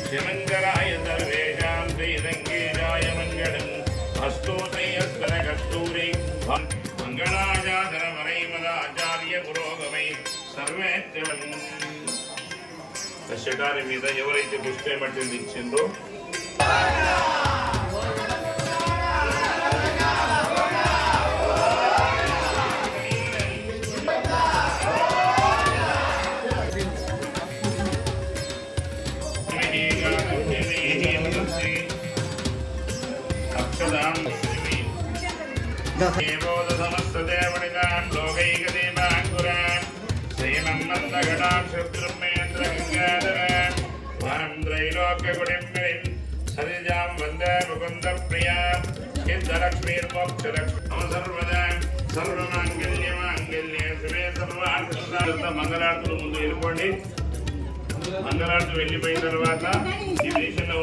शिवंकराय सर्वेषां श्रीरङ्गेशाय मङ्गलम् अस्तोत्रयस्तनकस्तूरी मङ्गलाचार्य पुरोगमै सर्वेत्यवन् శటారి మీద ఎవరైతే పుష్పేమట్టింది ఇచ్చిందో సమస్తదేవనిదాం లోకైకదేవాంకురాం శ్రీమం మందగణాం శత్రుమేంద్రగంగాధరాం వరం త్రైలోక్యగుణిం సరిజాం వందే ముకుంద ప్రియాం సిద్ధలక్ష్మీర్మోక్షలక్ష్మీ సర్వదా సర్వమాంగళ్యమాంగళ్యే శివే సర్వార్థ మంగళార్తులు ముందు వెళ్ళిపోండి. మంగళార్తులు వెళ్ళిపోయిన తర్వాత ఈ దేశంలో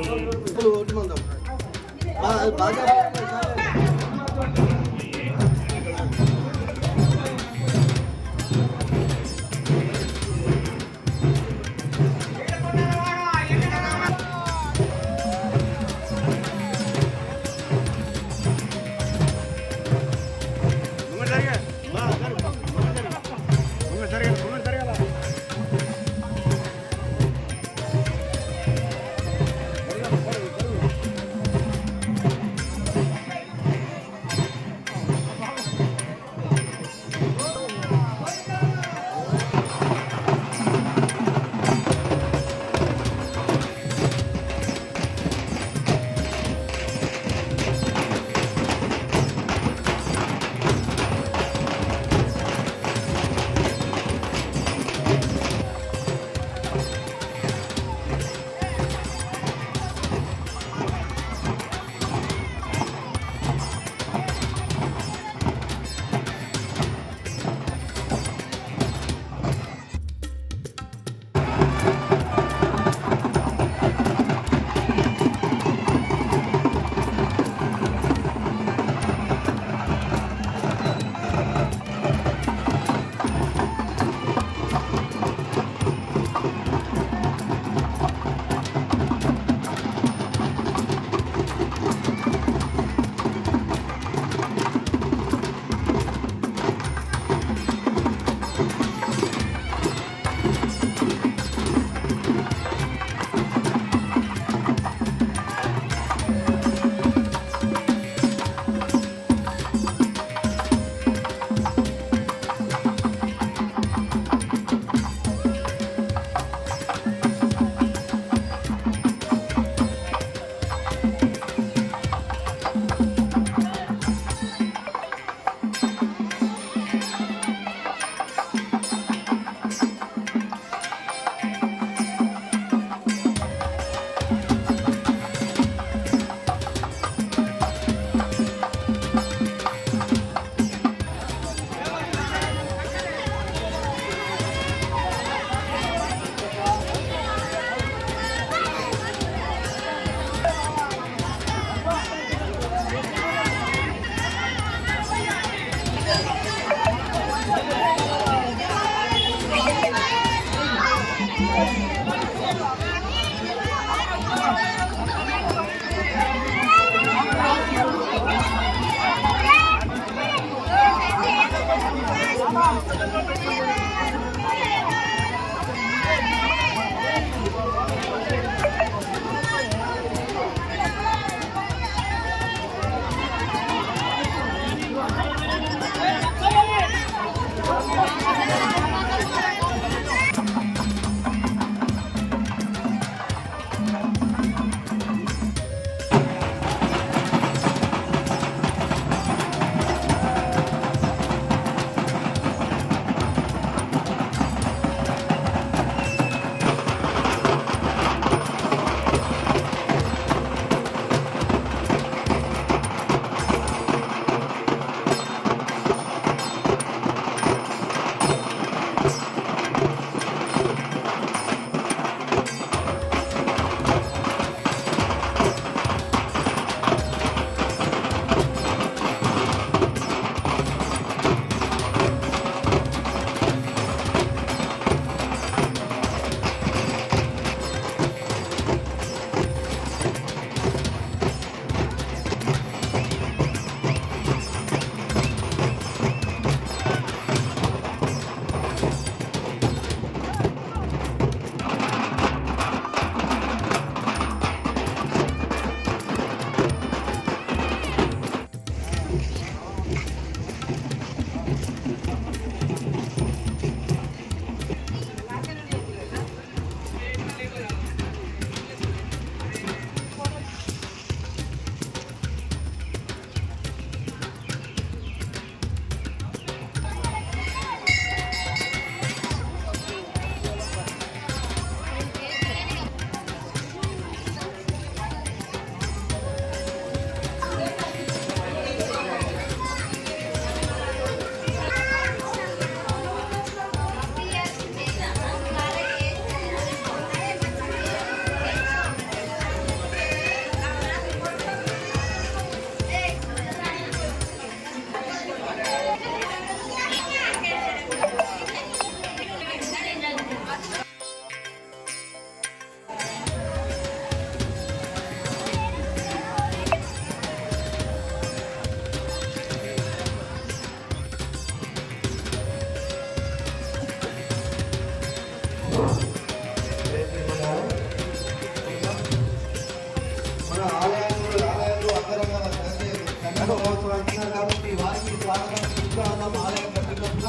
మహోత్సవం ఇచ్చినారు కాబట్టి వారికి స్వాగతం సుస్వాగతం ఆలయం కమిటీ తరఫున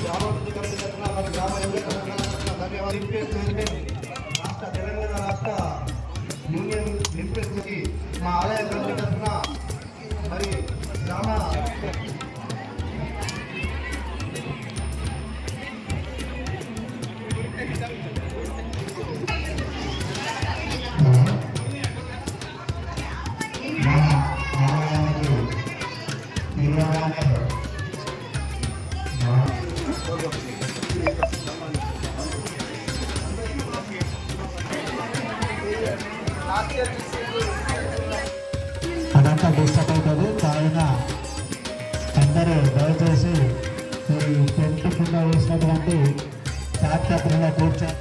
గ్రామాభివృద్ధి కమిటీ తరఫున మరి గ్రామ యువత తరఫున ధన్యవాదాలు. రాష్ట్ర తెలంగాణ రాష్ట్ర యూనియన్ లింపేజ్కి మా ఆలయ కమిటీ తరఫున మరి గ్రామ అదంతా డిస్టర్బ్ అవుతుంది. కావున అందరూ దయచేసి ఈ టెంట్ కింద వేసినటువంటి తాత్పత్రంగా కూర్చొని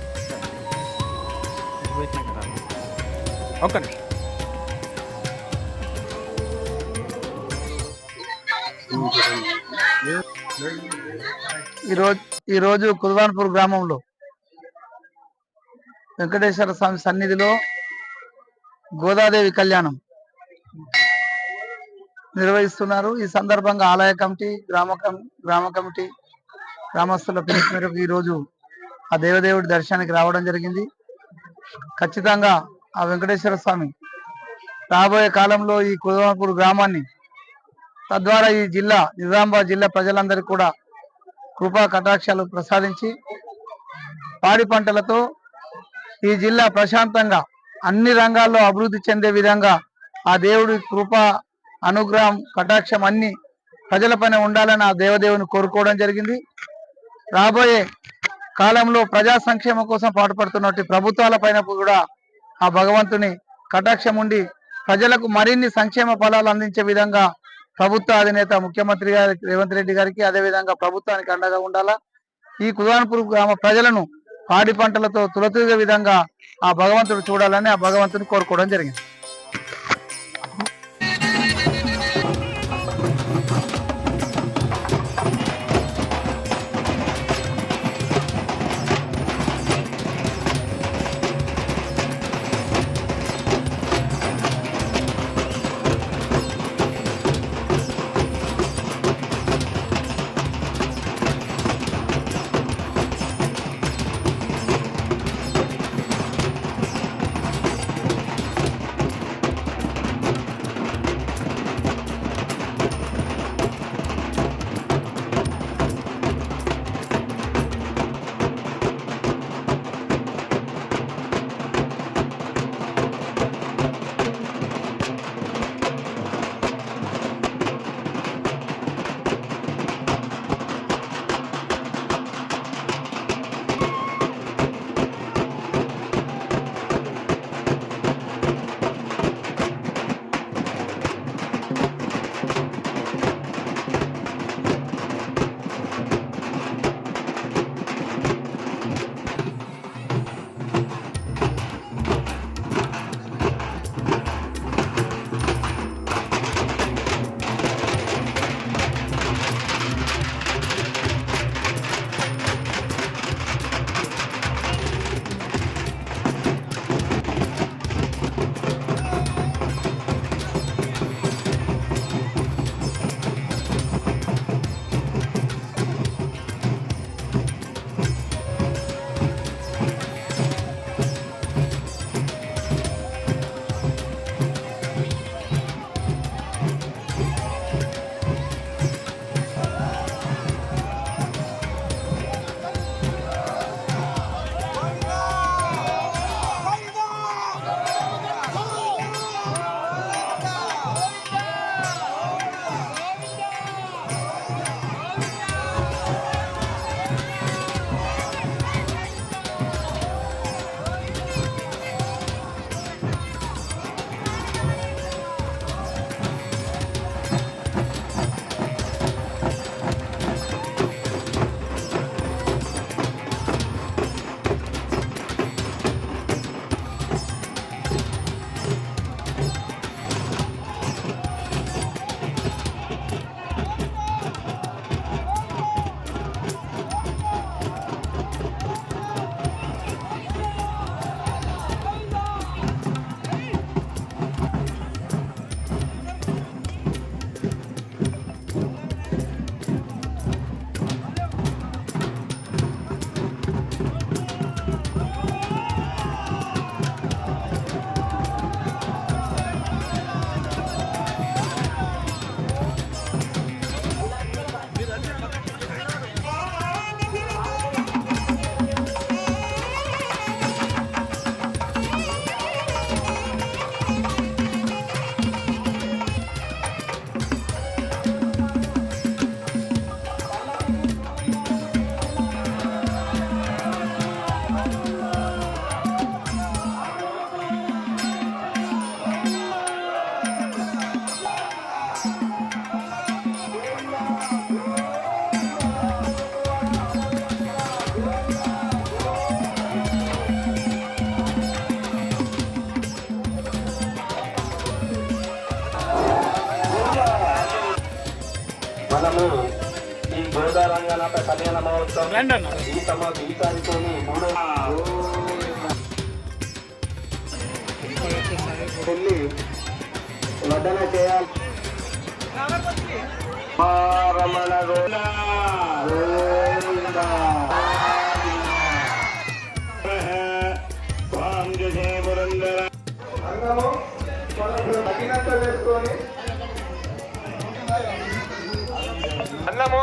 ఈరోజు కుల్వాన్పూర్ గ్రామంలో వెంకటేశ్వర స్వామి సన్నిధిలో గోదాదేవి కళ్యాణం నిర్వహిస్తున్నారు. ఈ సందర్భంగా ఆలయ కమిటీ, గ్రామ కమిటీ, గ్రామస్తుల పిలుపు మేరకు ఈరోజు ఆ దేవదేవుడి దర్శనానికి రావడం జరిగింది. ఖచ్చితంగా ఆ వెంకటేశ్వర స్వామి రాబోయే కాలంలో ఈ కుల్వాన్పూర్ గ్రామాన్ని, తద్వారా ఈ జిల్లా నిజామాబాద్ జిల్లా ప్రజలందరికీ కూడా కృపా కటాక్షాలు ప్రసాదించి పాడి పంటలతో ఈ జిల్లా ప్రశాంతంగా అన్ని రంగాల్లో అభివృద్ధి చెందే విధంగా ఆ దేవుడి కృప, అనుగ్రహం, కటాక్షం అన్ని ప్రజలపైన ఉండాలని ఆ దేవదేవుని కోరుకోవడం జరిగింది. రాబోయే కాలంలో ప్రజా సంక్షేమం కోసం పాటుపడుతున్నట్టు ప్రభుత్వాల పైన కూడా ఆ భగవంతుని కటాక్షం ఉండి ప్రజలకు మరిన్ని సంక్షేమ ఫలాలు అందించే విధంగా ప్రభుత్వ అధినేత ముఖ్యమంత్రి గారి రేవంత్ రెడ్డి గారికి, అదేవిధంగా ప్రభుత్వానికి అండగా ఉండాలా. ఈ కుల్వాన్పూర్ గ్రామ ప్రజలను పాడి పంటలతో తులతూగే విధంగా ఆ భగవంతుడు చూడాలని ఆ భగవంతుని కోరుకోవడం జరిగింది. మనము ఈ గోదారంగనాథ కళ్యాణ మహోత్సవం ఈ తమ గీతాలతో వెళ్ళి వడ్డన చేయాలి. రమణ గోవిందా. అన్నము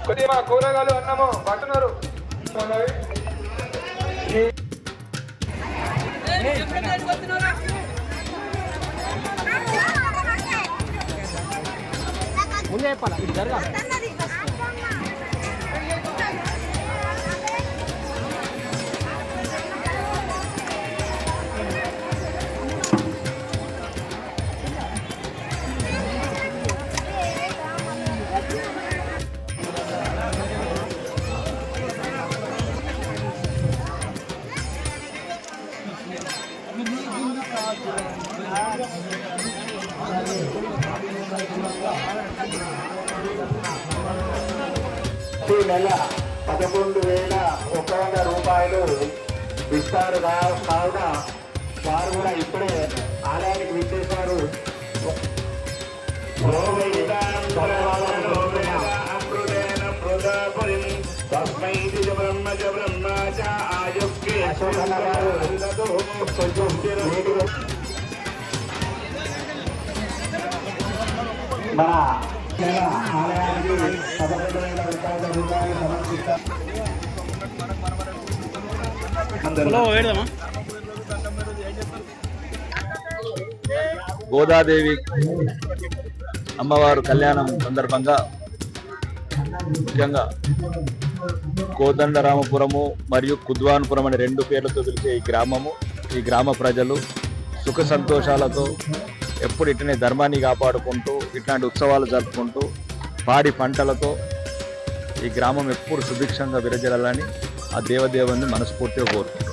కొద్దిగా కూరగాయలు అన్నము పట్టున్నారు. ముందే చెప్పాలా ఇది జరగాలి. ఈ నెల 11,100 రూపాయలు ఇస్తారు. కావున వారు కూడా ఇప్పుడే ఆలయానికి విచ్చేశారు. మన ఆలయానికి 11,100 రూపాయలు సమర్పిస్తారు. గోదాదేవి అమ్మవారు కళ్యాణం సందర్భంగా ముఖ్యంగా కోదండరామపురము మరియు కుద్వాన్పురం అనే 2 పేర్లతో పిలిచే ఈ గ్రామ ప్రజలు సుఖ సంతోషాలతో ఎప్పుడు ఇట్లనే ధర్మాన్ని కాపాడుకుంటూ ఇట్లాంటి ఉత్సవాలు జరుపుకుంటూ పాడి పంటలతో ఈ గ్రామం ఎప్పుడు సుభిక్షంగా విరజలాలని ఆ దేవదేవుని మనస్ఫూర్తిగా కోరుకుంటున్నాం.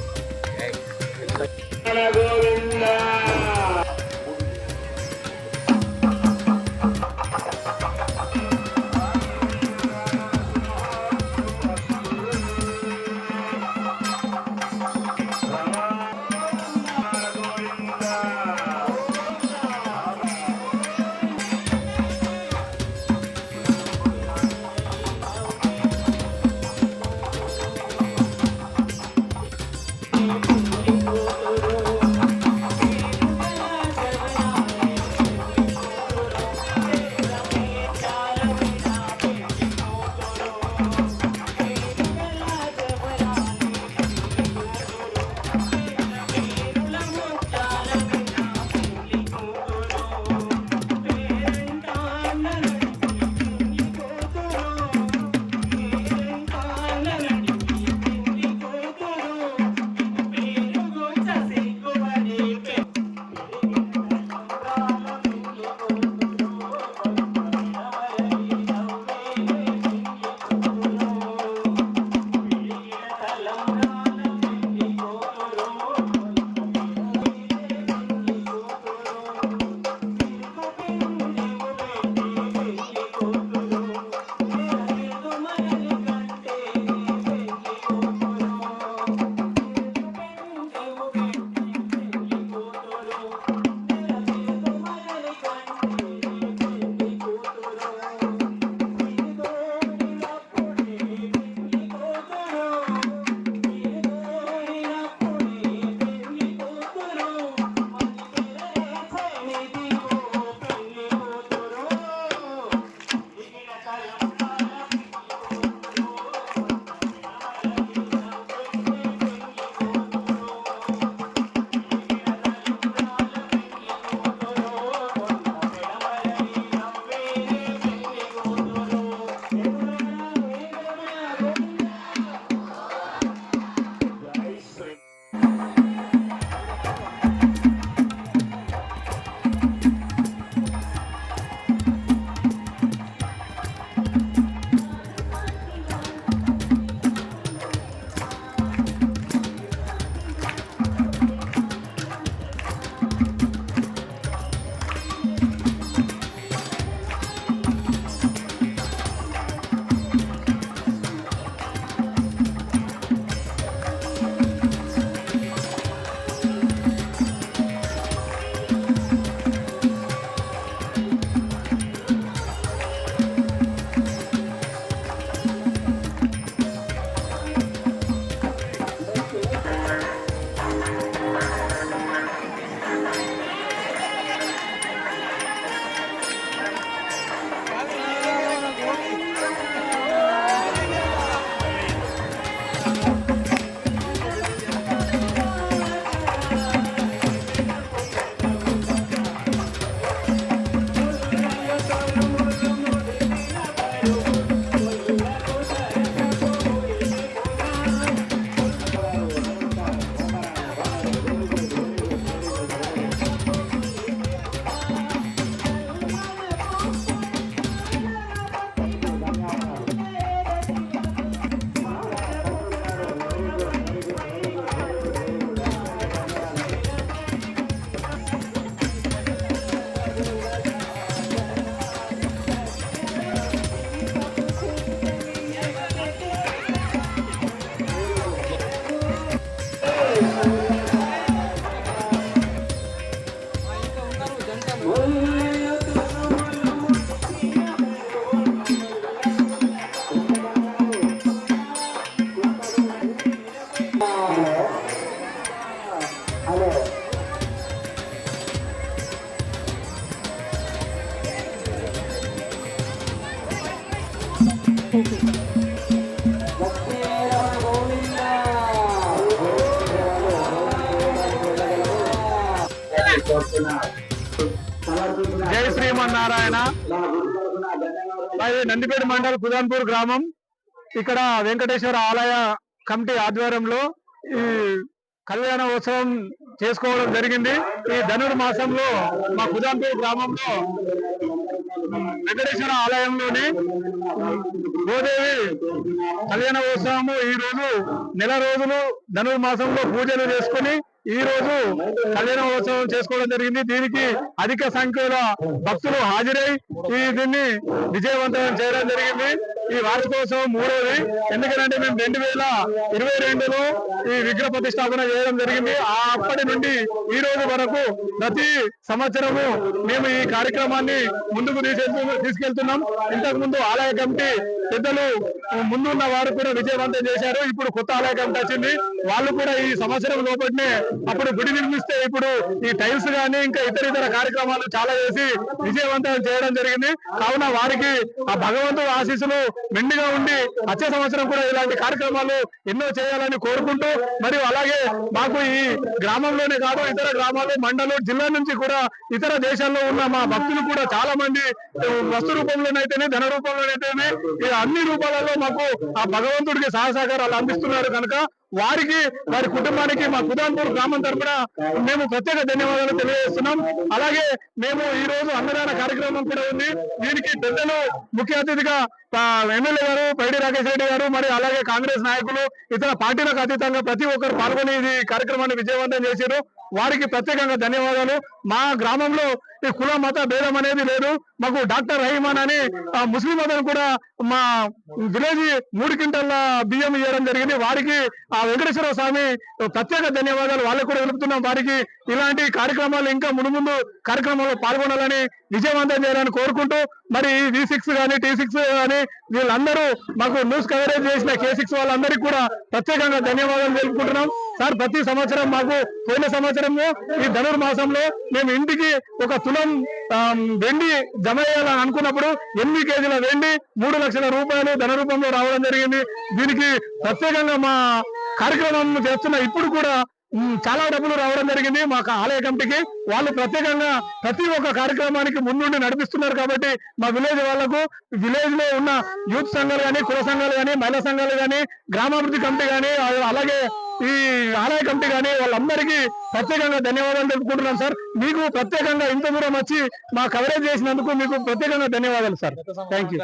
జై శ్రీమన్నారాయణ. నందిపేట మండల్ కుదాన్పూర్ గ్రామం. ఇక్కడ వెంకటేశ్వర ఆలయ కమిటీ ఆధ్వర్యంలో ఈ కళ్యాణ ఉత్సవం చేసుకోవడం జరిగింది. ఈ ధనుర్మాసంలో మా కుదాన్పూర్ గ్రామంలో వెంకటేశ్వర ఆలయంలోని గోదేవి కళ్యాణ ఉత్సవము ఈ రోజు నెల రోజులు ధనుర్మాసంలో పూజలు చేసుకుని ఈ రోజు కళ్యాణోత్సవం చేసుకోవడం జరిగింది. దీనికి అధిక సంఖ్యలో భక్తులు హాజరై దీన్ని విజయవంతం చేయడం జరిగింది. ఈ వార్షికోత్సవం మూడోది. ఎందుకంటే మేము 2022లో ఈ విగ్రహ ప్రతిష్టాపన చేయడం జరిగింది. అప్పటి నుండి ఈ రోజు వరకు ప్రతి సంవత్సరము మేము ఈ కార్యక్రమాన్ని ముందుకు తీసుకెళ్తున్నాం. ఇంతకు ముందు ఆలయ కమిటీ పెద్దలు ముందున్న వారు కూడా విజయవంతం చేశారు. ఇప్పుడు కొత్త ఆలయ కమిటీ వచ్చింది. వాళ్ళు కూడా ఈ సంవత్సరం లోపలనే అప్పుడు గుడి నిర్మిస్తే ఇప్పుడు ఈ టైల్స్ గానీ ఇంకా ఇతర కార్యక్రమాలు చాలా చేసి విజయవంతం చేయడం జరిగింది. కావున వారికి ఆ భగవంతుడు ఆశీస్సులు మెండుగా ఉండి వచ్చే సంవత్సరం కూడా ఇలాంటి కార్యక్రమాలు ఎన్నో చేయాలని కోరుకుంటూ, మరియు అలాగే మాకు ఈ గ్రామంలోనే కాదు ఇతర గ్రామాలు, మండలం, జిల్లా నుంచి కూడా ఇతర దేశాల్లో ఉన్న మా భక్తులు కూడా చాలా మంది వస్తు రూపంలోనైతేనే ధన రూపంలోనైతేనే అన్ని రూపాలలో మాకు ఆ భగవంతుడికి సహకారాలు అందిస్తున్నారు కనుక వారికి, వారి కుటుంబానికి మా కుదాన్పూర్ గ్రామం తరఫున మేము ప్రత్యేక ధన్యవాదాలు తెలియజేస్తున్నాం. అలాగే మేము ఈ రోజు అన్నదాన కార్యక్రమం కూడా ఉంది. దీనికి పెద్దలు ముఖ్య అతిథిగా ఎమ్మెల్యే గారు పైడి రాకేష్ రెడ్డి గారు, మరి అలాగే కాంగ్రెస్ నాయకులు, ఇతర పార్టీలకు అతీతంగా ప్రతి ఒక్కరు పాల్గొని ఈ కార్యక్రమాన్ని విజయవంతం చేశారు. వారికి ప్రత్యేకంగా ధన్యవాదాలు. మా గ్రామంలో ఈ కుల మత భేదం అనేది లేదు. మాకు డాక్టర్ రహీమాన్ అని ముస్లిం మతం కూడా మా విలేజ్ 3 క్వింటాల బియ్యం ఇవ్వడం జరిగింది. వారికి ఆ వెంకటేశ్వర స్వామి ప్రత్యేక ధన్యవాదాలు వాళ్ళకు కూడా తెలుపుతున్నాం. వారికి ఇలాంటి కార్యక్రమాలు ఇంకా ముందు కార్యక్రమాల్లో పాల్గొనాలని, విజయవంతం చేయాలని కోరుకుంటూ, మరి V6 కానీ T6 కానీ వీళ్ళందరూ మాకు న్యూస్ కవరేజ్ చేసిన K6 వాళ్ళందరికీ కూడా ప్రత్యేకంగా ధన్యవాదాలు తెలుపుకుంటున్నాం. సార్, ప్రతి సంవత్సరం మాకు పోయిన సంవత్సరము ఈ ధనుర్మాసంలో మేము ఇంటికి 1 తులం వెండి జమ చేయాలని అనుకున్నప్పుడు 8 కేజీల వెండి 3 లక్షల రూపాయలు ధన రూపంలో రావడం జరిగింది. దీనికి ప్రత్యేకంగా మా కార్యక్రమం చేస్తున్న ఇప్పుడు కూడా చాలా డబ్బులు రావడం జరిగింది మా ఆలయ కమిటీకి. వాళ్ళు ప్రత్యేకంగా ప్రతి ఒక్క కార్యక్రమానికి ముందుండి నడిపిస్తున్నారు. కాబట్టి మా విలేజ్ వాళ్లకు, విలేజ్ లో ఉన్న యూత్ సంఘాలు కానీ, కుల సంఘాలు కానీ, మహిళా సంఘాలు కానీ, గ్రామాభివృద్ధి కమిటీ కానీ, అలాగే ఈ ఆలయ కమిటీ కానీ వాళ్ళందరికీ ప్రత్యేకంగా ధన్యవాదాలు తెలుపుకుంటున్నాం. సార్, మీకు ప్రత్యేకంగా ఇంత దూరం వచ్చి మా కవరేజ్ చేసినందుకు మీకు ప్రత్యేకంగా ధన్యవాదాలు సార్. Thank you.